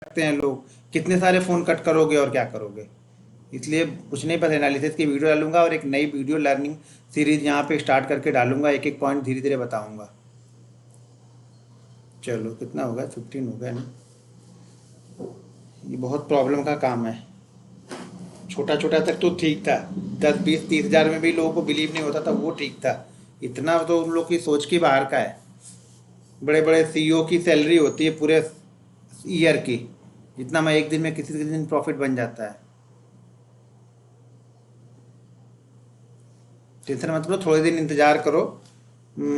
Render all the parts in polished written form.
रखते हैं लोग, कितने सारे फ़ोन कट करोगे और क्या करोगे। इसलिए कुछ नहीं, बस एनालिसिस की वीडियो डालूंगा और एक नई वीडियो लर्निंग सीरीज यहाँ पे स्टार्ट करके डालूंगा, एक एक पॉइंट धीरे धीरे बताऊंगा। चलो कितना होगा, 15 हो गया ना। ये बहुत प्रॉब्लम का काम है। छोटा छोटा तक तो ठीक था, 10 20 30 हज़ार में भी लोगों को बिलीव नहीं होता था, वो ठीक था। इतना तो उन लोग की सोच की बाहर का है। बड़े बड़े सीईओ की सैलरी होती है पूरे ईयर की, जितना मैं एक दिन में किसी दिन प्रॉफिट बन जाता है। टेंशन मत लो, थोड़े दिन इंतजार करो।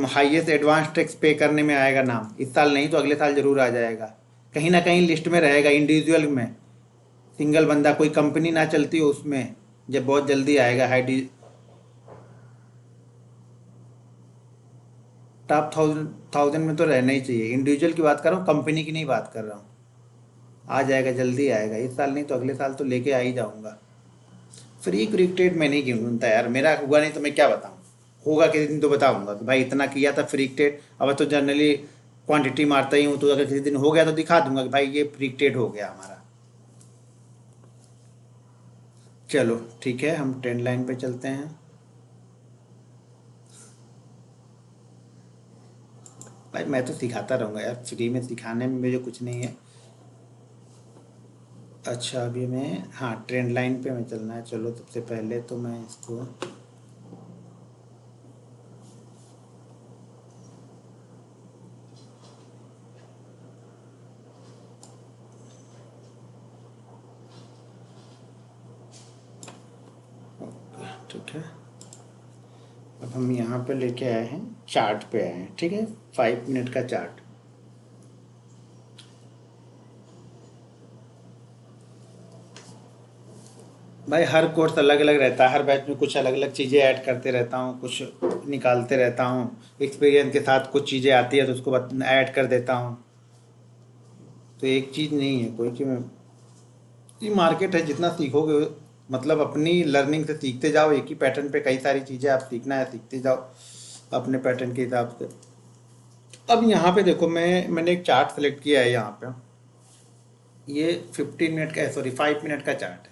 हाईएस्ट एडवांस टैक्स पे करने में आएगा नाम, इस साल नहीं तो अगले साल जरूर आ जाएगा। कहीं ना कहीं लिस्ट में रहेगा, इंडिविजुअल में, सिंगल बंदा, कोई कंपनी ना चलती हो उसमें, जब बहुत जल्दी आएगा। टॉप थाउजेंड में तो रहना ही चाहिए। इंडिविजुअल की बात कर रहा हूँ, कंपनी की नहीं बात कर रहा हूँ। आ जाएगा, जल्दी आएगा, इस साल नहीं तो अगले साल तो लेके आ ही जाऊँगा। फ्री क्रिकेट में नहीं ढूंढता यार, मेरा हुआ नहीं तो मैं क्या बताऊँ। होगा किसी दिन तो बताऊँगा कि भाई इतना किया था फ्री क्रिकेट। अब तो जनरली क्वांटिटी मारता ही हूँ, तो अगर किसी दिन हो गया तो दिखा दूंगा कि भाई ये फ्री क्रिकेट हो गया हमारा। चलो ठीक है, हम ट्रेंड लाइन पे चलते हैं। भाई मैं तो सिखाता रहूँगा यार, फ्री में सिखाने में मुझे कुछ नहीं है। अच्छा अभी मैं, हाँ ट्रेंड लाइन पे मैं चलना है। चलो सबसे पहले तो मैं इसको, ठीक है, अब हम यहाँ पे लेके आए हैं, चार्ट पे आए हैं, ठीक है, 5 मिनट का चार्ट। भाई हर कोर्स अलग अलग रहता है, हर बैच में कुछ अलग अलग चीज़ें ऐड करते रहता हूँ, कुछ निकालते रहता हूँ। एक्सपीरियंस के साथ कुछ चीज़ें आती है तो उसको ऐड कर देता हूँ। तो एक चीज़ नहीं है कोई कि मैं, ये मार्केट है, जितना सीखोगे, मतलब अपनी लर्निंग से सीखते जाओ। एक ही पैटर्न पे कई सारी चीज़ें आप सीखना है, सीखते जाओ अपने पैटर्न के हिसाब से। अब यहाँ पे देखो, मैंने एक चार्ट सेलेक्ट किया है यहाँ पे। ये 15 मिनट का, सॉरी 5 मिनट का चार्ट है,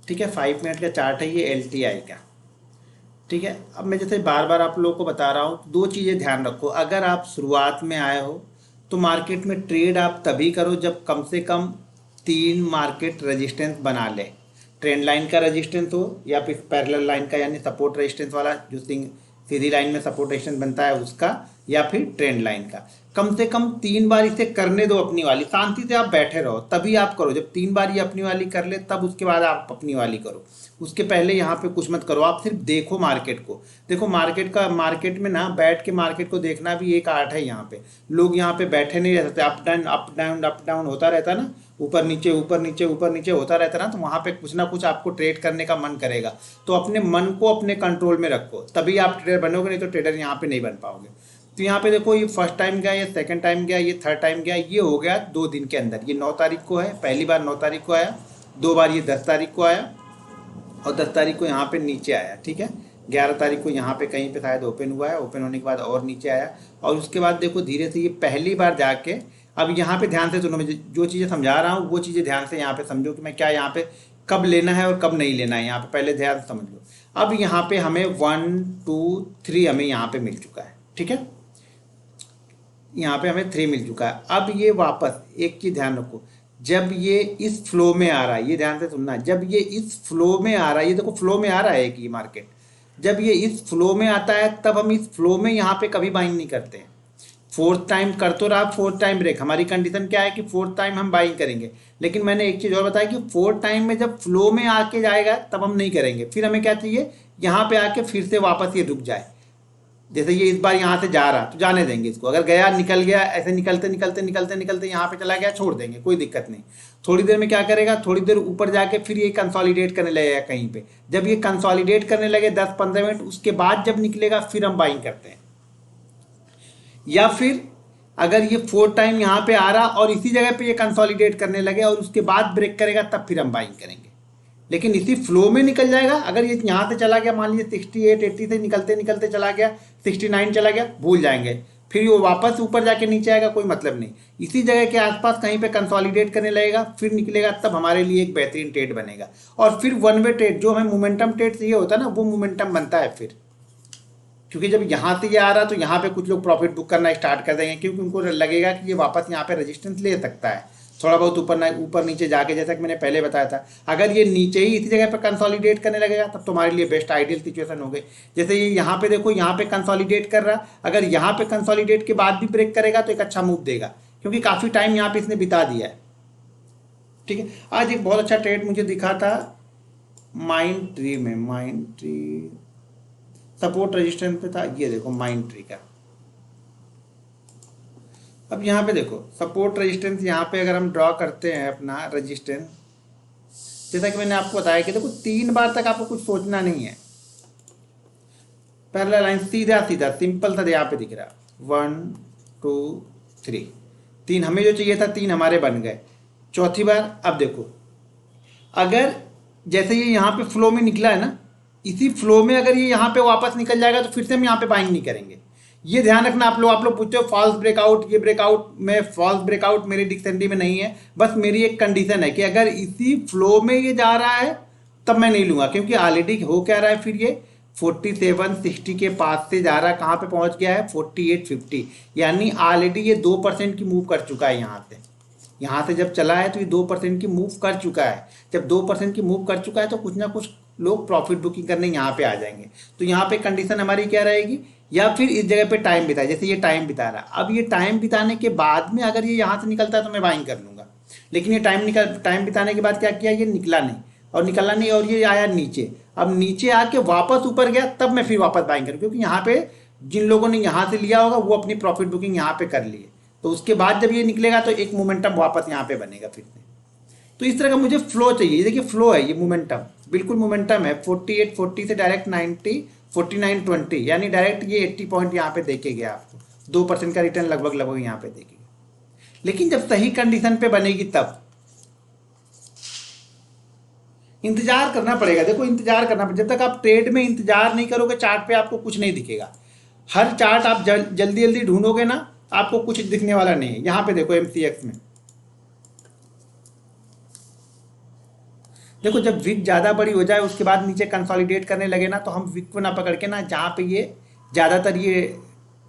ठीक है, 5 मिनट का चार्ट है ये LTI का। ठीक है, अब मैं जैसे बार बार आप लोगों को बता रहा हूँ, दो चीज़ें ध्यान रखो। अगर आप शुरुआत में आए हो तो मार्केट में ट्रेड आप तभी करो जब कम से कम 3 मार्केट रेजिस्टेंस बना ले। ट्रेंड लाइन का रेजिस्टेंस हो, या फिर पैरेलल लाइन का, यानी सपोर्ट रेजिस्टेंस वाला, जो सीधी लाइन में सपोर्ट रेजिस्टेंस बनता है उसका, या फिर ट्रेंड लाइन का। कम से कम 3 बार इसे करने दो अपनी वाली, शांति से आप बैठे रहो, तभी आप करो। जब 3 बार ये अपनी वाली कर ले तब उसके बाद आप अपनी वाली करो। उसके पहले यहाँ पे कुछ मत करो, आप सिर्फ देखो मार्केट को। देखो मार्केट में ना बैठ के मार्केट को देखना भी एक आर्ट है। यहाँ पे लोग यहाँ पे बैठे नहीं रह सकते, up down up down up down होता रहता ना, ऊपर नीचे ऊपर नीचे ऊपर नीचे होता रहता ना, तो वहाँ पे कुछ ना कुछ आपको ट्रेड करने का मन करेगा। तो अपने मन को अपने कंट्रोल में रखो, तभी आप ट्रेडर बनोगे, नहीं तो ट्रेडर यहाँ पे नहीं बन पाओगे। तो यहाँ पे देखो, ये फर्स्ट टाइम गया, ये सेकंड टाइम गया, ये थर्ड टाइम गया, ये हो गया 2 दिन के अंदर। ये 9 तारीख को है, पहली बार 9 तारीख को आया, 2 बार ये 10 तारीख को आया, और 10 तारीख को यहाँ पे नीचे आया, ठीक है। 11 तारीख को यहाँ पे कहीं पे शायद ओपन हुआ है, ओपन होने के बाद और नीचे आया, और उसके बाद देखो धीरे से ये पहली बार जाके, अब यहाँ पे ध्यान से सुनो, मैं जो चीज़ें समझा रहा हूँ वो चीज़ें ध्यान से यहाँ पे समझो कि मैं क्या यहाँ पे कब लेना है और कब नहीं लेना है। यहाँ पे पहले ध्यान से समझ लो। अब यहाँ पे हमें 1 2 3 हमें यहाँ पे मिल चुका है, ठीक है, यहाँ पे हमें 3 मिल चुका है। अब ये वापस एक चीज़ ध्यान रखो, जब ये इस फ्लो में आ रहा है, ये ध्यान से सुनना, जब ये इस फ्लो में आ रहा है, ये देखो फ्लो में आ रहा है कि ये मार्केट, जब ये इस फ्लो में आता है तब हम इस फ्लो में यहाँ पे कभी बाइंग नहीं करते हैं। फोर्थ टाइम कर तो रहा, फोर्थ टाइम ब्रेक, हमारी कंडीशन क्या है कि फोर्थ टाइम हम बाइंग करेंगे। लेकिन मैंने एक चीज़ और बताया कि फोर्थ टाइम में जब फ्लो में आके जाएगा तब हम नहीं करेंगे। फिर हमें क्या चाहिए, यहाँ पे आके फिर से वापस ये रुक जाए। जैसे ये इस बार यहाँ से जा रहा तो जाने देंगे इसको, अगर गया निकल गया, ऐसे निकलते निकलते निकलते निकलते यहाँ पे चला गया, छोड़ देंगे, कोई दिक्कत नहीं। थोड़ी देर में क्या करेगा, थोड़ी देर ऊपर जाके फिर ये कंसोलिडेट करने लगेगा कहीं पे। जब ये कंसोलिडेट करने लगे 10 15 मिनट, उसके बाद जब निकलेगा फिर हम बाइंग करते हैं। या फिर अगर ये फोर्थ टाइम यहाँ पे आ रहा और इसी जगह पे ये कंसोलिडेट करने लगे और उसके बाद ब्रेक करेगा, तब फिर हम बाइंग करेंगे। लेकिन इसी फ्लो में निकल जाएगा। अगर ये यहाँ से चला गया, मान लीजिए 68 80 से निकलते निकलते चला गया, 69 चला गया, भूल जाएंगे, फिर वो वापस ऊपर जाके नीचे आएगा, कोई मतलब नहीं। इसी जगह के आसपास कहीं पे कंसोलिडेट करने लगेगा, फिर निकलेगा, तब हमारे लिए एक बेहतरीन ट्रेड बनेगा। और फिर वन वे ट्रेड, जो हमें मोमेंटम ट्रेड चाहिए होता है ना, वो मोमेंटम बनता है फिर। क्योंकि जब यहाँ से ये आ रहा है तो यहाँ पे कुछ लोग प्रॉफिट बुक करना स्टार्ट कर देंगे, क्योंकि उनको लगेगा कि ये वापस यहाँ पे रेजिस्टेंस ले सकता है थोड़ा बहुत ऊपर नीचे जाके, जैसा कि मैंने पहले बताया था। अगर ये नीचे ही इसी जगह पे कंसोलिडेट करने लगेगा तब तुम्हारे लिए बेस्ट आइडियल सिचुएशन हो गई। जैसे ये यहाँ पे देखो, यहाँ पे कंसोलिडेट कर रहा, अगर यहाँ पे कंसोलिडेट के बाद भी ब्रेक करेगा तो एक अच्छा मूव देगा, क्योंकि काफ़ी टाइम यहाँ पे इसने बिता दिया है। ठीक है, आज एक बहुत अच्छा ट्रेड मुझे दिखा था माइंड ट्री में, माइंड ट्री सपोर्ट रेजिस्टेंस पे था, ये देखो माइंड ट्री का। अब यहाँ पे देखो सपोर्ट रेजिस्टेंस, यहाँ पे अगर हम ड्रॉ करते हैं अपना रेजिस्टेंस, जैसा कि मैंने आपको बताया कि देखो 3 बार तक आपको कुछ सोचना नहीं है। पहला लाइन सीधा सीधा सिंपल सा यहाँ पे दिख रहा, 1 2 3, 3 हमें जो चाहिए था 3 हमारे बन गए। चौथी बार अब देखो, अगर जैसे ये यहाँ पे फ्लो में निकला है ना, इसी फ्लो में अगर ये यहाँ पे वापस निकल जाएगा तो फिर से हम यहाँ पे बाइंग नहीं करेंगे। ये ध्यान रखना। आप लोग पूछते हो फॉल्स ब्रेकआउट, ये ब्रेकआउट में फॉल्स ब्रेकआउट मेरी डिक्शनरी में नहीं है। बस मेरी एक कंडीशन है कि अगर इसी फ्लो में ये जा रहा है तब मैं नहीं लूँगा, क्योंकि ऑलरेडी हो क्या रहा है, फिर ये 4760 के पास से जा रहा है, कहाँ पे पहुँच गया है 4850, यानी ऑलरेडी ये 2% की मूव कर चुका है। यहाँ से जब चला है तो ये 2% की मूव कर चुका है। जब 2% की मूव कर चुका है तो कुछ ना कुछ लोग प्रॉफिट बुकिंग करने यहाँ पे आ जाएंगे। तो यहाँ पे कंडीशन हमारी क्या रहेगी, या फिर इस जगह पे टाइम बिताए, जैसे ये टाइम बिता रहा। अब ये टाइम बिताने के बाद में अगर ये यहाँ से निकलता है तो मैं बाइंग कर लूँगा, लेकिन ये टाइम बिताने के बाद क्या किया, ये निकला नहीं और निकला नहीं और ये आया नीचे। अब नीचे आके वापस ऊपर गया, तब मैं फिर वापस बाइंग करूँ, क्योंकि यहाँ पे जिन लोगों ने यहाँ से लिया होगा वो अपनी प्रॉफिट बुकिंग यहाँ पे कर लिए। तो उसके बाद जब ये निकलेगा तो एक मोमेंटम वापस यहाँ पे बनेगा फिर से। तो इस तरह का मुझे फ्लो चाहिए। देखिए फ्लो है, ये मोमेंटम बिल्कुल मोमेंटम है। 4840 से डायरेक्ट 90 4920, यानी डायरेक्ट ये 80 पॉइंट यहाँ पे देके गया आपको, 2% का रिटर्न लगभग यहाँ पे देखेगा। लेकिन जब सही कंडीशन पे बनेगी तब इंतजार करना पड़ेगा। देखो इंतजार करना पड़ेगा, जब तक आप ट्रेड में इंतजार नहीं करोगे चार्ट पे आपको कुछ नहीं दिखेगा। हर चार्ट आप जल्दी जल्दी ढूंढोगे ना, आपको कुछ दिखने वाला नहीं है। यहाँ पे देखो MCX में देखो, जब विक ज़्यादा बड़ी हो जाए उसके बाद नीचे कंसोलिडेट करने लगे ना, तो हम विक को ना पकड़ के ना, जहाँ पे ये ज़्यादातर ये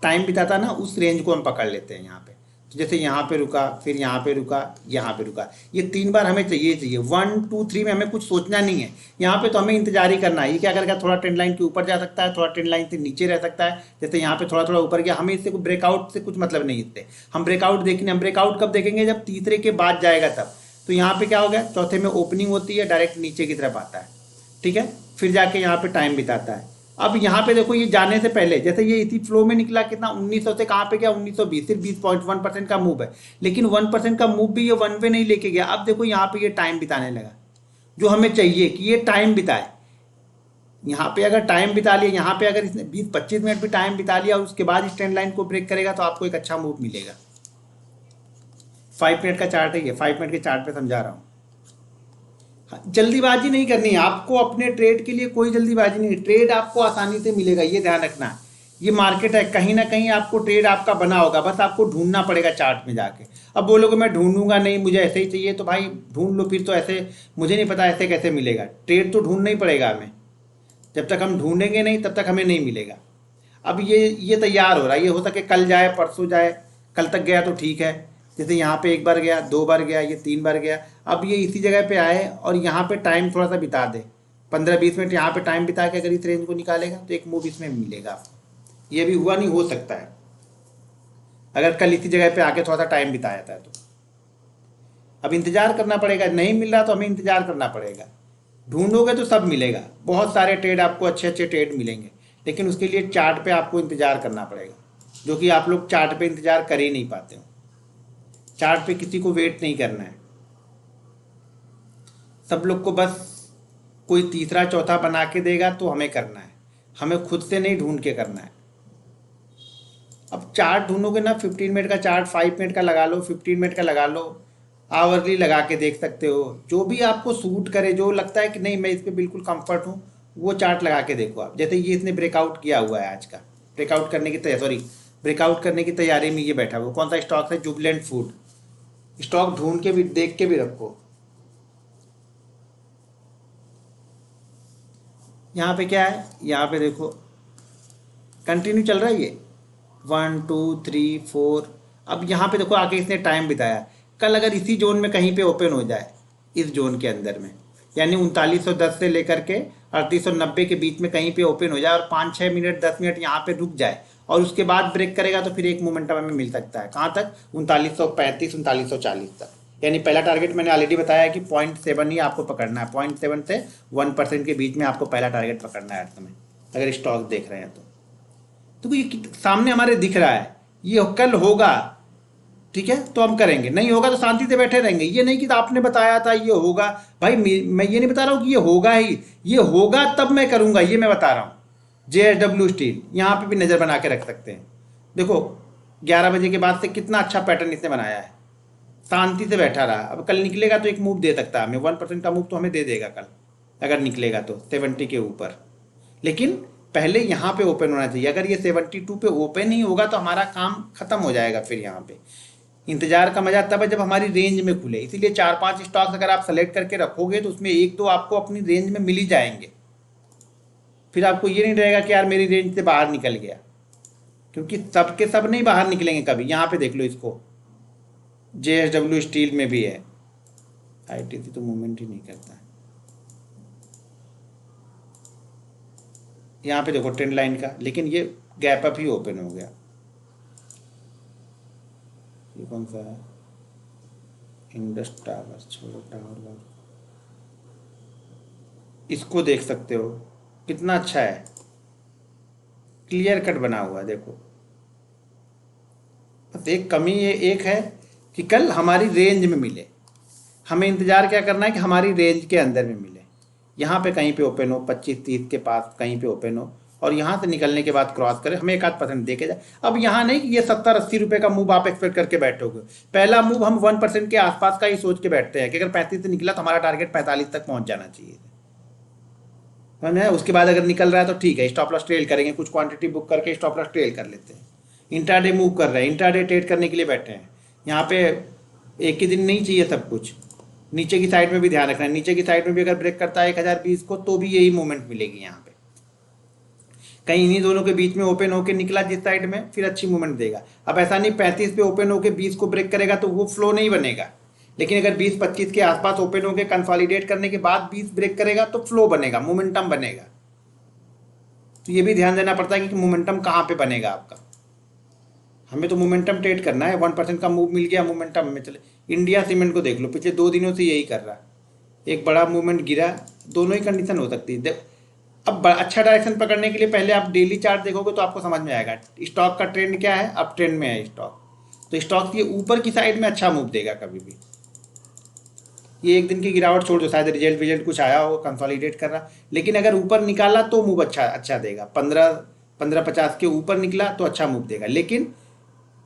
टाइम बिताता ना, उस रेंज को हम पकड़ लेते हैं यहाँ पे। तो जैसे यहाँ पे रुका, फिर यहाँ पे रुका, यहाँ पे रुका, ये 3 बार हमें चाहिए 1 2 3 में हमें कुछ सोचना नहीं है। यहाँ पे तो हमें इंतजार ही करना है। ये क्या करेगा, थोड़ा ट्रेंड लाइन के ऊपर जा सकता है, थोड़ा ट्रेंड लाइन से नीचे रह सकता है। जैसे यहाँ पे थोड़ा थोड़ा ऊपर गया, हमें इससे ब्रेकआउट से कुछ मतलब नहीं। इससे हम ब्रेकआउट कब देखेंगे, जब तीसरे के बाद जाएगा तब। तो यहाँ पे क्या हो गया, चौथे में ओपनिंग होती है, डायरेक्ट नीचे की तरफ आता है। ठीक है, फिर जाके यहाँ पे टाइम बिताता है। अब यहाँ पे देखो, ये जाने से पहले जैसे ये इसी फ्लो में निकला, कितना 1900 से कहाँ पे गया 1920, सिर्फ 20.1% का मूव है। लेकिन 1% का मूव भी ये वन वे नहीं लेके गया। अब देखो यहाँ पे ये टाइम बिताने लगा, जो हमें चाहिए कि ये टाइम बिताए। यहाँ पे अगर टाइम बिता लिया, यहाँ पे अगर इसने 20-25 मिनट भी टाइम बिता लिया और उसके बाद इस ट्रेंड लाइन को ब्रेक करेगा तो आपको एक अच्छा मूव मिलेगा। 5 मिनट का चार्ट है ये, 5 मिनट के चार्ट पे समझा रहा हूँ। जल्दीबाजी नहीं करनी है आपको, अपने ट्रेड के लिए कोई जल्दीबाजी नहीं। ट्रेड आपको आसानी से मिलेगा, ये ध्यान रखना। ये मार्केट है, कहीं ना कहीं आपको ट्रेड आपका बना होगा, बस आपको ढूंढना पड़ेगा चार्ट में जाके। अब बोलोगे मैं ढूंढूंगा नहीं, मुझे ऐसे ही चाहिए, तो भाई ढूंढ लो फिर। तो ऐसे मुझे नहीं पता ऐसे कैसे मिलेगा, ट्रेड तो ढूंढना ही पड़ेगा हमें। जब तक हम ढूंढेंगे नहीं तब तक हमें नहीं मिलेगा। अब ये तैयार हो रहा है, ये हो सके कल जाए परसों जाए, कल तक गया तो ठीक है। जैसे यहाँ पे 1 बार गया, 2 बार गया, ये 3 बार गया। अब ये इसी जगह पे आए और यहाँ पे टाइम थोड़ा सा बिता दे, 15-20 मिनट यहाँ पे टाइम बिता के अगर इस रेंज को निकालेगा तो एक मूव इसमें मिलेगा आपको। ये भी हुआ नहीं, हो सकता है अगर कल इसी जगह पे आके थोड़ा सा टाइम बिताया था तो। अब इंतजार करना पड़ेगा, नहीं मिल रहा तो हमें इंतजार करना पड़ेगा। ढूंढोगे तो सब मिलेगा, बहुत सारे ट्रेड आपको अच्छे ट्रेड मिलेंगे, लेकिन उसके लिए चार्ट पे आपको इंतजार करना पड़ेगा, जो कि आप लोग चार्ट पे इंतजार कर ही नहीं पाते हो। चार्ट पे किसी को वेट नहीं करना है, सब लोग को बस कोई तीसरा चौथा बना के देगा तो हमें करना है, हमें खुद से नहीं ढूंढ के करना है। अब चार्ट ढूंढोगे ना, 15 मिनट का चार्ट 5 मिनट का लगा लो, 15 मिनट का लगा लो, आवरली लगा के देख सकते हो। जो भी आपको सूट करे, जो लगता है कि नहीं मैं इस पर बिल्कुल कंफर्ट हूँ, वो चार्ट लगा के देखो आप। जैसे ये इसने ब्रेकआउट किया हुआ है, आज का ब्रेकआउट करने की ब्रेकआउट करने की तैयारी में ये बैठा हुआ। कौन सा स्टॉक है? जुबिलेंट फूड। स्टॉक ढूंढ के भी, देख के भी रखो। यहाँ पे क्या है? यहाँ पे देखो कंटिन्यू चल रहा है ये 1 2 3 4। अब यहाँ पे देखो आके इसने टाइम बिताया। कल अगर इसी जोन में कहीं पे ओपन हो जाए, इस जोन के अंदर में, यानी 3910 से लेकर के 3890 के बीच में कहीं पे ओपन हो जाए और 5 6 मिनट 10 मिनट यहाँ पे रुक जाए और उसके बाद ब्रेक करेगा, तो फिर एक मोमेंटम हमें मिल सकता है। कहाँ तक? 3935 3940 तक। यानी पहला टारगेट मैंने ऑलरेडी बताया कि 0.7 ही आपको पकड़ना है। 0.7 से 1% के बीच में आपको पहला टारगेट पकड़ना है हर समय, अगर स्टॉक देख रहे हैं तो ये सामने हमारे दिख रहा है, ये कल होगा, ठीक है, तो हम करेंगे। नहीं होगा तो शांति से बैठे रहेंगे। ये नहीं कि आपने बताया था ये होगा। भाई मैं ये नहीं बता रहा हूँ कि ये होगा ही, ये होगा तब मैं करूँगा, ये मैं बता रहा हूँ। JSW स्टील यहाँ पे भी नज़र बना के रख सकते हैं। देखो 11 बजे के बाद से कितना अच्छा पैटर्न इसने बनाया है, शांति से बैठा रहा। अब कल निकलेगा तो एक मूव दे सकता है हमें, 1% का मूव तो हमें दे देगा कल अगर निकलेगा तो 70 के ऊपर। लेकिन पहले यहाँ पे ओपन होना चाहिए। अगर ये 72 पे ओपन ही होगा तो हमारा काम खत्म हो जाएगा। फिर यहाँ पे इंतजार का मजा तब है जब हमारी रेंज में खुले। इसीलिए 4 5 स्टॉक्स अगर आप सेलेक्ट करके रखोगे तो उसमें 1 2 आपको अपनी रेंज में मिल ही जाएंगे। फिर आपको ये नहीं रहेगा कि यार मेरी रेंज से बाहर निकल गया, क्योंकि सब के सब नहीं बाहर निकलेंगे कभी। यहाँ पे देख लो इसको, JSW स्टील में भी है, ITC तो मूवमेंट ही नहीं करता है। यहाँ पे देखो ट्रेंड लाइन का, लेकिन ये गैप अप ही ओपन हो गया। ये कौन सा है? इंडस टावर, छोड़ो टावर। इसको देख सकते हो कितना अच्छा है, क्लियर कट बना हुआ है। देखो बस एक कमी ये एक है कि कल हमारी रेंज में मिले। हमें इंतज़ार क्या करना है कि हमारी रेंज के अंदर में मिले। यहाँ पे कहीं पे ओपन हो 25 30 के पास कहीं पे ओपन हो और यहाँ से निकलने के बाद क्रॉस करे, हमें 1 आध % देखे जाए। अब यहाँ नहीं कि ये 70 80 रुपये का मूव आप एक्सपेक्ट करके बैठोगे। पहला मूव हम 1% के आसपास का ही सोच के बैठते हैं कि अगर 35 से निकला तो हमारा टारगेट 45 तक पहुँच जाना चाहिए। समझ में? उसके बाद अगर निकल रहा है तो ठीक है, स्टॉप लॉस ट्रेल करेंगे, कुछ क्वांटिटी बुक करके स्टॉप लॉस ट्रेल कर लेते हैं। इंट्राडे मूव कर रहे हैं, इंट्राडे ट्रेड करने के लिए बैठे हैं। यहाँ पे एक ही दिन नहीं चाहिए सब कुछ। नीचे की साइड में भी ध्यान रखना है, नीचे की साइड में भी अगर ब्रेक करता है 1020 को तो भी यही मूवमेंट मिलेगी। यहाँ पे कहीं इन्हीं दोनों के बीच में ओपन होकर निकला जिस साइड में, फिर अच्छी मूवमेंट देगा। अब ऐसा नहीं 35 पे ओपन होकर 20 को ब्रेक करेगा तो वो फ्लो नहीं बनेगा, लेकिन अगर 20 25 के आसपास ओपन होकर कंसोलिडेट करने के बाद 20 ब्रेक करेगा तो फ्लो बनेगा, मोमेंटम बनेगा। तो ये भी ध्यान देना पड़ता है कि मोमेंटम कहाँ पे बनेगा आपका। हमें तो मोमेंटम ट्रेड करना है। 1% का मूव मिल गया, मोमेंटम में चले। इंडिया सीमेंट को देख लो, पिछले 2 दिनों से यही कर रहा है, एक बड़ा मूवमेंट गिरा। दोनों ही कंडीशन हो सकती है। अब अच्छा डायरेक्शन पकड़ने के लिए पहले आप डेली चार्ट देखोगे तो आपको समझ में आएगा स्टॉक का ट्रेंड क्या है। अब ट्रेंड में है स्टॉक, तो स्टॉक के ऊपर की साइड में अच्छा मूव देगा कभी भी। ये एक दिन की गिरावट छोड़ दो, शायद रिजल्ट कुछ आया हो, कंसोलिडेट कर रहा, लेकिन अगर ऊपर निकाला तो मूव अच्छा देगा। 15 15 50 के ऊपर निकला तो अच्छा मूव देगा, लेकिन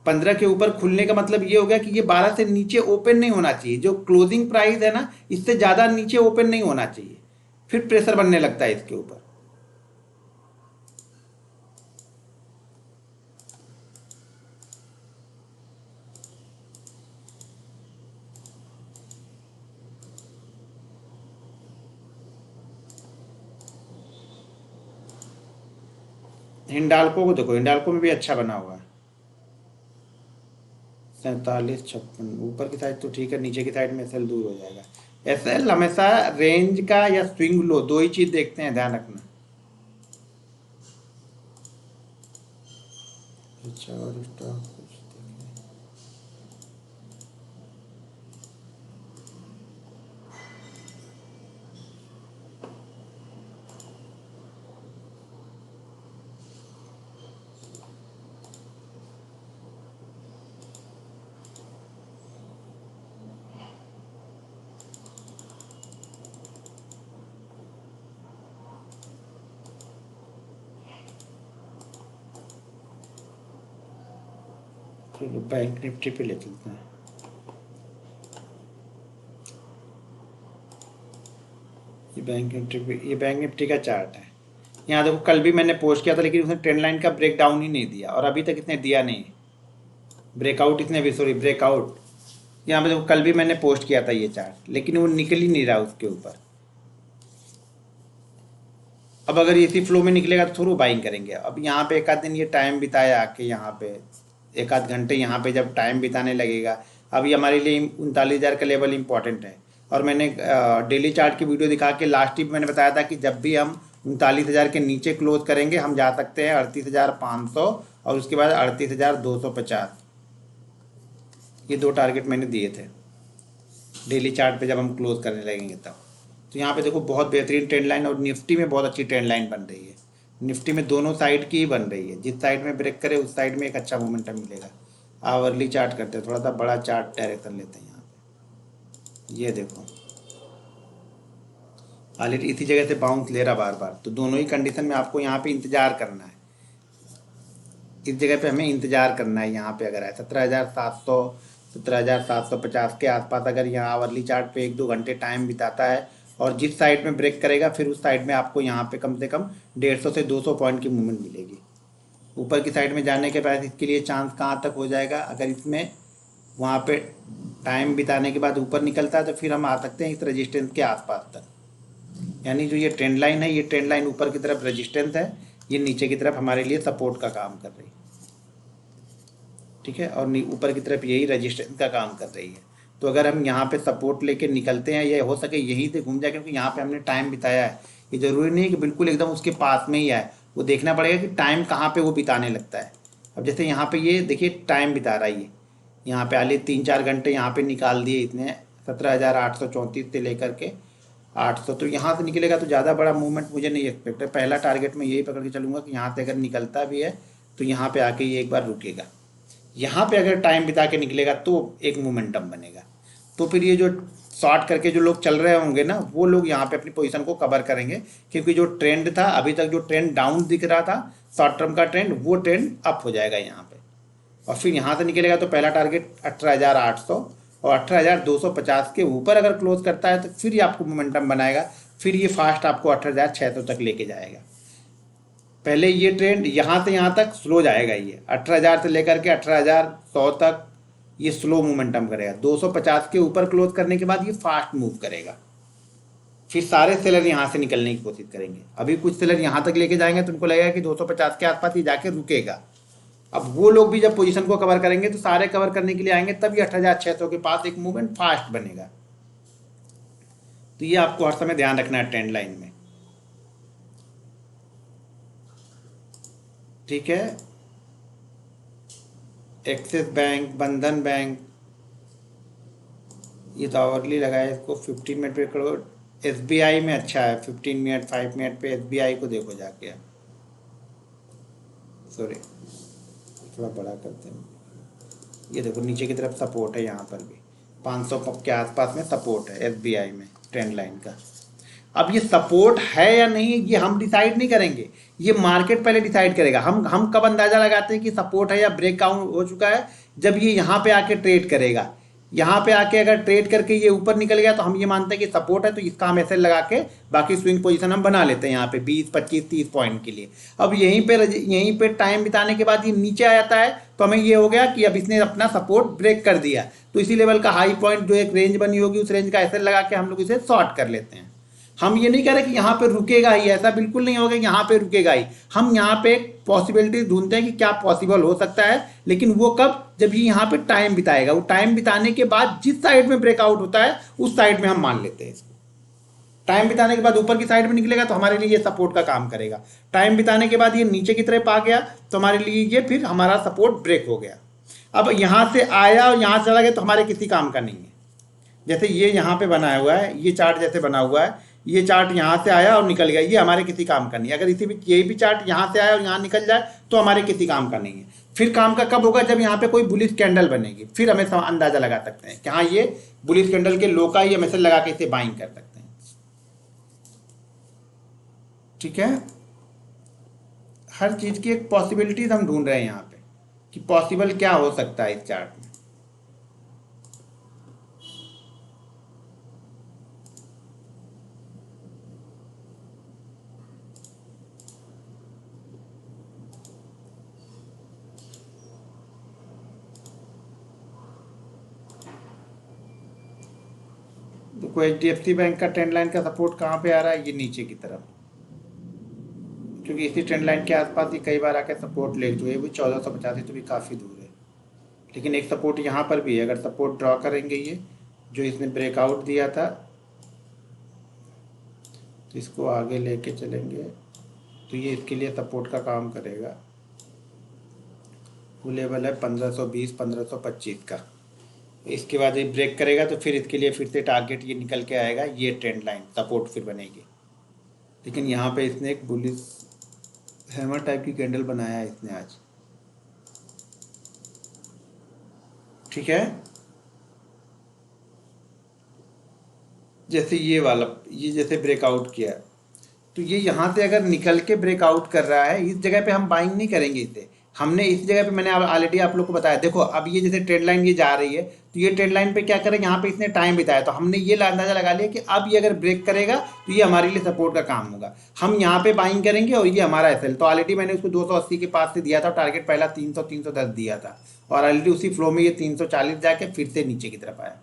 15 के ऊपर खुलने का मतलब ये हो गया कि ये 12 से नीचे ओपन नहीं होना चाहिए। जो क्लोजिंग प्राइस है ना, इससे ज़्यादा नीचे ओपन नहीं होना चाहिए, फिर प्रेशर बनने लगता है इसके ऊपर। हिंडाल्को को देखो, हिंडाल्को में भी अच्छा बना हुआ है 47 56। ऊपर की साइड तो ठीक है, नीचे की साइड में एसएल दूर हो जाएगा। एसएल हमेशा रेंज का या स्विंग लो, दो ही चीज देखते हैं, ध्यान रखना। अच्छा, और स्टॉक कुछ देखें। चलो बैंक निफ्टी पे ले चलते हैं। ये बैंक निफ्टी का चार्ट है। यहाँ देखो कल भी मैंने पोस्ट किया था, लेकिन उसने ट्रेंड लाइन का ब्रेक डाउन ही नहीं दिया, और अभी तक इसने दिया नहीं, ब्रेकआउट इसने भी, सॉरी ब्रेकआउट। यहाँ पे देखो कल भी मैंने पोस्ट किया था ये चार्ट, लेकिन वो निकल ही नहीं रहा उसके ऊपर। अब अगर इसी फ्लो में निकलेगा तो थोड़ा बाइंग करेंगे। अब यहाँ पे एक आध दिन ये टाइम बिताया आके, यहाँ पे एक आध घंटे यहाँ पे जब टाइम बिताने लगेगा, अभी हमारे लिए 39,000 का लेवल इंपॉर्टेंट है। और मैंने डेली चार्ट की वीडियो दिखा के लास्ट टिप मैंने बताया था कि जब भी हम 39,000 के नीचे क्लोज करेंगे, हम जा सकते हैं 38,500 और उसके बाद 38,250। ये दो टारगेट मैंने दिए थे डेली चार्ट पे, जब हम क्लोज करने लगेंगे तब। तो यहाँ पे देखो बहुत बेहतरीन ट्रेंड लाइन, और निफ्टी में बहुत अच्छी ट्रेंड लाइन बन रही है। निफ्टी में दोनों साइड की ही बन रही है, जिस साइड में ब्रेक करे उस साइड में एक अच्छा मोमेंटम मिलेगा। आवरली चार्ट करते हैं, थोड़ा सा बड़ा चार्ट डायरेक्शन लेते हैं यहाँ पे। ये देखो ऑलरेडी इसी जगह से बाउंस ले रहा बार बार, तो दोनों ही कंडीशन में आपको यहाँ पे इंतजार करना है। इस जगह पे हमें इंतजार करना है। यहाँ पे अगर है 17,700 17,750 के आसपास, अगर यहाँ आवरली चार्ट पे 1-2 घंटे टाइम बिताता है और जिस साइड में ब्रेक करेगा, फिर उस साइड में आपको यहाँ पे कम से कम 150 से 200 पॉइंट की मूवमेंट मिलेगी। ऊपर की साइड में जाने के बाद इसके लिए चांस कहाँ तक हो जाएगा, अगर इसमें वहाँ पे टाइम बिताने के बाद ऊपर निकलता है तो फिर हम आ सकते हैं इस रजिस्टेंस के आसपास तक। यानी जो ये ट्रेंड लाइन है, ये ट्रेंड लाइन ऊपर की तरफ रजिस्टेंस है, ये नीचे की तरफ हमारे लिए सपोर्ट का काम कर रही है। ठीक है, और ऊपर की तरफ यही रजिस्टेंस का काम कर रही है। तो अगर हम यहाँ पे सपोर्ट लेके निकलते हैं, या हो सके यहीं से घूम जाए, क्योंकि यहाँ पे हमने टाइम बिताया है, ये ज़रूरी नहीं है कि बिल्कुल एकदम उसके पास में ही आए, वो देखना पड़ेगा कि टाइम कहाँ पे वो बिताने लगता है। अब जैसे यहाँ पे ये देखिए टाइम बिता रहा है ये, यहाँ पे आले 3-4 घंटे यहाँ पे निकाल दिए इसने 17,834 से लेकर के 800। तो यहाँ से निकलेगा तो ज़्यादा बड़ा मूवमेंट मुझे नहीं एक्सपेक्ट है। पहला टारगेट मैं यही पकड़ के चलूँगा कि यहाँ से अगर निकलता भी है तो यहाँ पे आके ये एक बार रुकेगा। यहाँ पे अगर टाइम बिता के निकलेगा तो एक मोमेंटम बनेगा। तो फिर ये जो शॉर्ट करके जो लोग चल रहे होंगे ना, वो लोग यहाँ पे अपनी पोजीशन को कवर करेंगे, क्योंकि जो ट्रेंड था अभी तक, जो ट्रेंड डाउन दिख रहा था शॉर्ट टर्म का ट्रेंड, वो ट्रेंड अप हो जाएगा यहाँ पे। और फिर यहाँ से निकलेगा तो पहला टारगेट 18,800, और 18,250 के ऊपर अगर क्लोज करता है तो फिर ये आपको मोमेंटम बनाएगा, फिर ये फास्ट आपको 18,600 तक लेके जाएगा। पहले ये ट्रेंड यहाँ से यहाँ तक स्लो जाएगा, ये 18,000 से लेकर के 18,100 तक ये स्लो मोमेंटम करेगा। 250 के ऊपर क्लोज करने के बाद ये फास्ट मूव करेगा। फिर सारे सेलर यहाँ से निकलने की कोशिश करेंगे। अभी कुछ सेलर यहाँ तक लेके जाएंगे तो उनको लगेगा कि 250 के आसपास ये जाके रुकेगा। अब वो लोग भी जब पोजीशन को कवर करेंगे तो सारे कवर करने के लिए आएंगे, तब ये 18,600 के पास एक मूवमेंट फास्ट बनेगा। तो ये आपको हर समय ध्यान रखना है ट्रेंड लाइन में। ठीक है, एक्सिस बैंक, बंधन बैंक, ये तो आवरली लगाए इसको 15 मिनट पे करो। SBI में अच्छा है 15 मिनट 5 मिनट पे, SBI को देखो जाके। सॉरी थोड़ा बड़ा करते हैं। ये देखो नीचे की तरफ सपोर्ट है, यहाँ पर भी 500 के आसपास में सपोर्ट है SBI में ट्रेंड लाइन का। अब ये सपोर्ट है या नहीं ये हम डिसाइड नहीं करेंगे, ये मार्केट पहले डिसाइड करेगा। हम कब अंदाजा लगाते हैं कि सपोर्ट है या ब्रेकआउट हो चुका है, जब ये यहाँ पे आके ट्रेड करेगा। यहाँ पे आके अगर ट्रेड करके ये ऊपर निकल गया तो हम ये मानते हैं कि सपोर्ट है, तो इसका हम ऐसे लगा के बाकी स्विंग पोजीशन हम बना लेते हैं यहाँ पे 20, 25, 30 पॉइंट के लिए। अब यहीं पे टाइम बिताने के बाद ये नीचे आ जाता है, तो हमें ये हो गया कि अब इसने अपना सपोर्ट ब्रेक कर दिया, तो इसी लेवल का हाई पॉइंट जो एक रेंज बनी होगी, उस रेंज का ऐसे लगा के हम लोग इसे शॉर्ट कर लेते हैं। हम ये नहीं कह रहे कि यहाँ पे रुकेगा ही, ऐसा बिल्कुल नहीं होगा यहाँ पे रुकेगा ही। हम यहाँ पे एक पॉसिबिलिटी ढूंढते हैं कि क्या पॉसिबल हो सकता है, लेकिन वो कब, जब ये यहाँ पे टाइम बिताएगा। वो टाइम बिताने के बाद जिस साइड में ब्रेकआउट होता है उस साइड में हम मान लेते हैं इसको। टाइम बिताने के बाद ऊपर की साइड में निकलेगा तो हमारे लिए ये सपोर्ट का काम करेगा। टाइम बिताने के बाद ये नीचे की तरफ आ गया तो हमारे लिए ये फिर हमारा सपोर्ट ब्रेक हो गया। अब यहाँ से आया और यहाँ से चला गया तो हमारे किसी काम का नहीं है। जैसे ये यहाँ पे बनाया हुआ है, ये चार्ट जैसे बना हुआ है, ये चार्ट यहाँ से आया और निकल गया, ये हमारे किसी काम का नहीं है। अगर इसी भी यही भी चार्ट यहाँ से आया और यहाँ निकल जाए तो हमारे किसी काम का नहीं है। फिर काम का कब होगा, जब यहाँ पे कोई बुलिश कैंडल बनेगी, फिर हमें अंदाजा लगा सकते हैं कि हाँ ये बुलिश कैंडल के लो का ही हम ऐसे लगा के इसे बाइंग कर सकते हैं। ठीक है, हर चीज़ की एक पॉसिबिलिटीज हम ढूंढ रहे हैं यहाँ पे कि पॉसिबल क्या हो सकता है इस चार्ट में। देखो HDFC बैंक का ट्रेंड लाइन का सपोर्ट कहाँ पे आ रहा है, ये नीचे की तरफ, क्योंकि इसी ट्रेंड लाइन के आसपास ही कई बार आके सपोर्ट ले चुके हैं। वो 1485 तो भी काफ़ी दूर है, लेकिन एक सपोर्ट यहाँ पर भी है। अगर सपोर्ट ड्रॉ करेंगे ये जो इसने ब्रेकआउट दिया था, तो इसको आगे लेके चलेंगे तो ये इसके लिए सपोर्ट का काम करेगा। वो लेवल है 1520 1525 का। इसके बाद ये ब्रेक करेगा तो फिर इसके लिए फिर से टारगेट ये निकल के आएगा, ये ट्रेंड लाइन सपोर्ट फिर बनेगी। लेकिन यहाँ पे इसने एक बुलिश हैमर टाइप की कैंडल बनाया है इसने आज, ठीक है। जैसे ये वाला, ये जैसे ब्रेकआउट किया, तो ये यहाँ से अगर निकल के ब्रेकआउट कर रहा है, इस जगह पे हम बाइंग नहीं करेंगे इसे। हमने इस जगह पे, मैंने ऑलरेडी आप लोग को बताया, देखो अब ये जैसे ट्रेंड लाइन ये जा रही है, तो ये ट्रेंड लाइन पे क्या करें, यहाँ पे इसने टाइम बिताया, तो हमने ये अंदाजा लगा लिया कि अब ये अगर ब्रेक करेगा तो ये हमारे लिए सपोर्ट का काम होगा। हम यहाँ पे बाइंग करेंगे और ये हमारा एसएल। तो ऑलरेडी मैंने उसको 280 के पास से दिया था, टारगेट पहला 300 310 दिया था, और ऑलरेडी उसी फ्लो में ये 340 जाके फिर से नीचे की तरफ आया।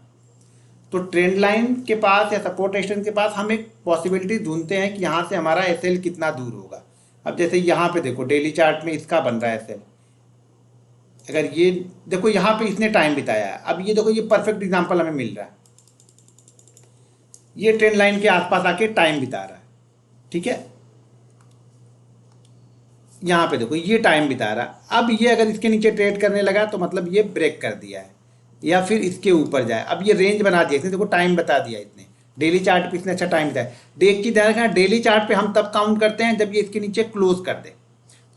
तो ट्रेंड लाइन के पास या सपोर्ट रेजिस्टेंस के पास हम एक पॉसिबिलिटी ढूंढते हैं कि यहाँ से हमारा एसएल कितना दूर होगा। अब जैसे यहाँ पे देखो डेली चार्ट में इसका बन रहा है एसएल, अगर ये देखो यहाँ पे इसने टाइम बिताया है, अब ये देखो ये परफेक्ट एग्जांपल हमें मिल रहा है, ये ट्रेंड लाइन के आसपास आके टाइम बिता रहा है, ठीक है। यहाँ पे देखो ये टाइम बिता रहा है। अब ये अगर इसके नीचे ट्रेड करने लगा तो मतलब ये ब्रेक कर दिया है, या फिर इसके ऊपर जाए। अब ये रेंज बना दिया इसने, देखो टाइम बता दिया इसने, डेली चार्ट पे इसने अच्छा टाइम बताया। देख की ध्यान रखना, डेली चार्ट पे हम तब काउंट करते हैं जब ये इसके नीचे क्लोज कर दे।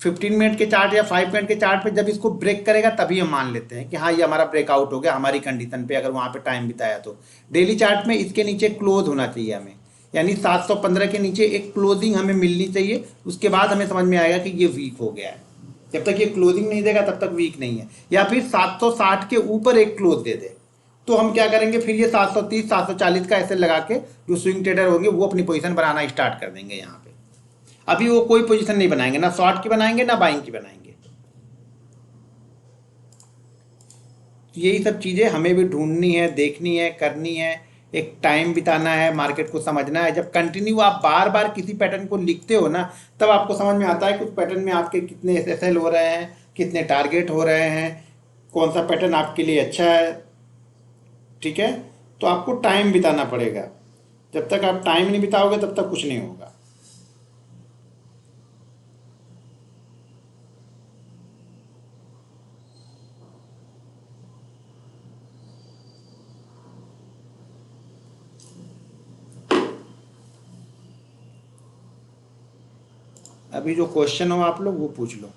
15 मिनट के चार्ट या 5 मिनट के चार्ट पे जब इसको ब्रेक करेगा तभी हम मान लेते हैं कि हाँ ये हमारा ब्रेकआउट हो गया हमारी कंडीशन पे, अगर वहाँ पे टाइम बिताया तो। डेली चार्ट में इसके नीचे क्लोज होना चाहिए हमें, यानी 715 के नीचे एक क्लोजिंग हमें मिलनी चाहिए, उसके बाद हमें समझ में आएगा कि ये वीक हो गया है। जब तक ये क्लोजिंग नहीं देगा तब तक वीक नहीं है। या फिर 760 के ऊपर एक क्लोज दे दे तो हम क्या करेंगे, फिर ये 730 740 का ऐसे लगा के जो स्विंग ट्रेडर होंगे वो अपनी पोजीशन बनाना स्टार्ट कर देंगे। यहाँ पे अभी वो कोई पोजीशन नहीं बनाएंगे, ना शॉर्ट की बनाएंगे ना बाइंग की बनाएंगे। यही सब चीज़ें हमें भी ढूंढनी है, देखनी है, करनी है, एक टाइम बिताना है, मार्केट को समझना है। जब कंटिन्यू आप बार बार किसी पैटर्न को लिखते हो ना, तब आपको समझ में आता है कि उस पैटर्न में आपके कितने एसएल हो रहे हैं, कितने टारगेट हो रहे हैं, कौन सा पैटर्न आपके लिए अच्छा है, ठीक है। तो आपको टाइम बिताना पड़ेगा, जब तक आप टाइम नहीं बिताओगे तब तक कुछ नहीं होगा। अभी जो क्वेश्चन हो आप लोग वो पूछ लो।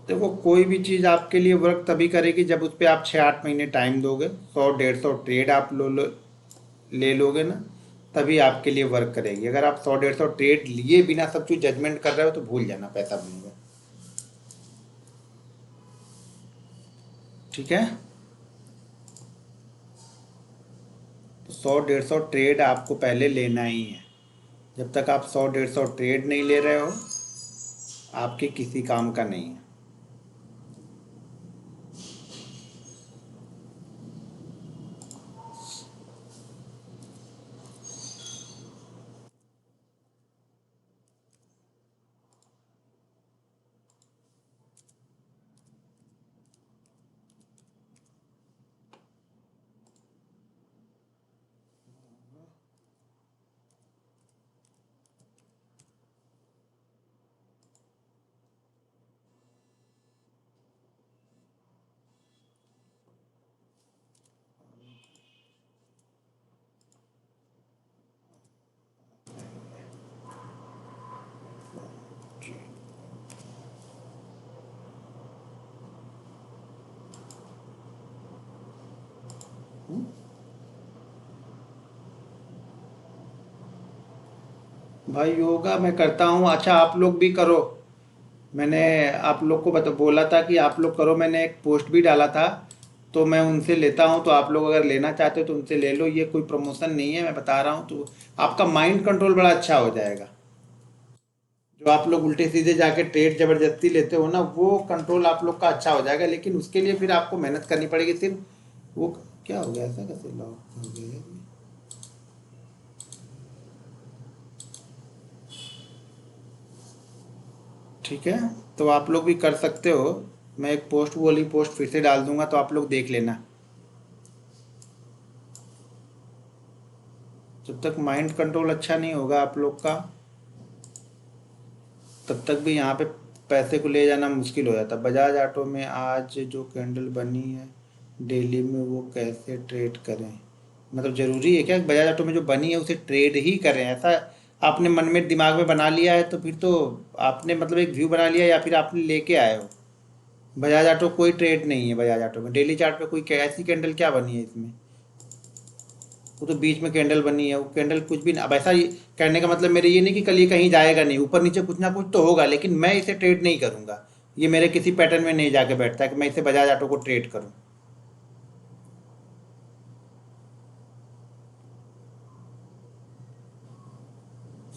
देखो कोई भी चीज़ आपके लिए वर्क तभी करेगी जब उस पर आप 6-8 महीने टाइम दोगे, 100-150 ट्रेड आप ले लोगे ना, तभी आपके लिए वर्क करेगी। अगर आप 100-150 ट्रेड लिए बिना सब कुछ जजमेंट कर रहे हो तो भूल जाना, पैसा बनेगा, ठीक है। तो 100-150 ट्रेड आपको पहले लेना ही है। जब तक आप 100-150 ट्रेड नहीं ले रहे हो आपके किसी काम का नहीं है। भाई योगा मैं करता हूँ। अच्छा आप लोग भी करो, मैंने आप लोग को बोला था कि आप लोग करो, मैंने एक पोस्ट भी डाला था, तो मैं उनसे लेता हूँ। तो आप लोग अगर लेना चाहते हो तो उनसे ले लो, ये कोई प्रमोशन नहीं है, मैं बता रहा हूँ। तो आपका माइंड कंट्रोल बड़ा अच्छा हो जाएगा। जो आप लोग उल्टे सीधे जाके ट्रेड जबरदस्ती लेते हो ना, वो कंट्रोल आप लोग का अच्छा हो जाएगा, लेकिन उसके लिए फिर आपको मेहनत करनी पड़ेगी। सिर्फ वो क्या हो गया, ऐसा कैसे लॉक हो गया है? ठीक है, तो आप लोग भी कर सकते हो। मैं एक पोस्ट, वो वाली पोस्ट फिर से डाल दूंगा, तो आप लोग देख लेना। जब तक माइंड कंट्रोल अच्छा नहीं होगा आप लोग का, तब तक भी यहाँ पे पैसे को ले जाना मुश्किल हो जाता। बजाज ऑटो में आज जो कैंडल बनी है डेली में, वो कैसे ट्रेड करें? मतलब ज़रूरी है क्या कि बजाज ऑटो में जो बनी है उसे ट्रेड ही करें? ऐसा आपने मन में दिमाग में बना लिया है, तो फिर तो आपने मतलब एक व्यू बना लिया, या फिर आपने लेके आए हो। बजाज ऑटो कोई ट्रेड नहीं है। बजाज ऑटो में डेली चार्ट पे कोई ऐसी कैंडल क्या बनी है इसमें? वो तो बीच में कैंडल बनी है, वो कैंडल कुछ भी ना। अब ऐसा कहने का मतलब मेरे ये नहीं कि कल ये कहीं जाएगा नहीं, ऊपर नीचे कुछ ना कुछ तो होगा, लेकिन मैं इसे ट्रेड नहीं करूंगा। ये मेरे किसी पैटर्न में नहीं जाके बैठता है कि मैं इसे बजाज ऑटो को ट्रेड करूं।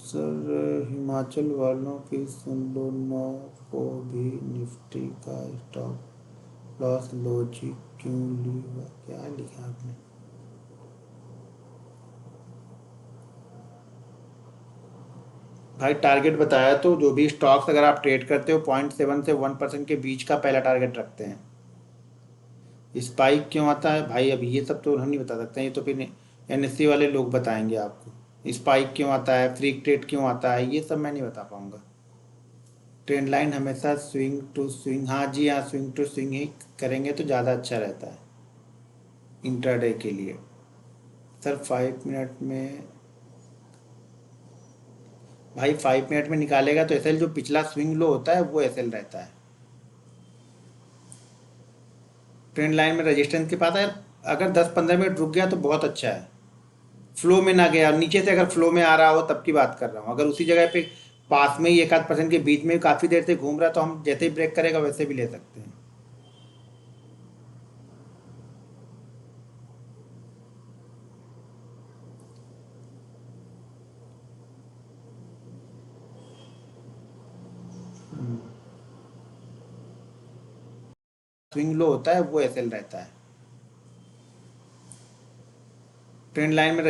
सर हिमाचल वालों की सुन लो, 9 को भी निफ्टी का स्टॉप लॉस लॉजिक क्यों लिया? क्या लिखा आपने? भाई टारगेट बताया, तो जो भी स्टॉक्स अगर आप ट्रेड करते हो 0.7 से 1% के बीच का पहला टारगेट रखते हैं। स्पाइक क्यों आता है भाई? अभी ये सब तो हम नहीं बता सकते हैं, ये तो फिर एनएससी वाले लोग बताएंगे आपको। स्पाइक क्यों आता है, फ्री ट्रेड क्यों आता है, ये सब मैं नहीं बता पाऊंगा। ट्रेंड लाइन हमेशा स्विंग टू स्विंग, हाँ जी हाँ, स्विंग टू स्विंग ही करेंगे तो ज़्यादा अच्छा रहता है इंट्राडे के लिए। सर 5 मिनट में, भाई 5 मिनट में निकालेगा तो एसएल जो पिछला स्विंग लो होता है वो एसएल रहता है। ट्रेंड लाइन में रेजिस्टेंस के पास है, अगर 10-15 मिनट रुक गया तो बहुत अच्छा है। फ्लो में ना गया, नीचे से अगर फ्लो में आ रहा हो तब की बात कर रहा हूँ। अगर उसी जगह पे पास में ही 1-8% के बीच में काफ़ी देर से घूम रहा है, तो हम जैसे ही ब्रेक करेगा वैसे भी ले सकते हैं। स्विंग लो होता है वो एसएल रहता है। ट्रेंड लाइन में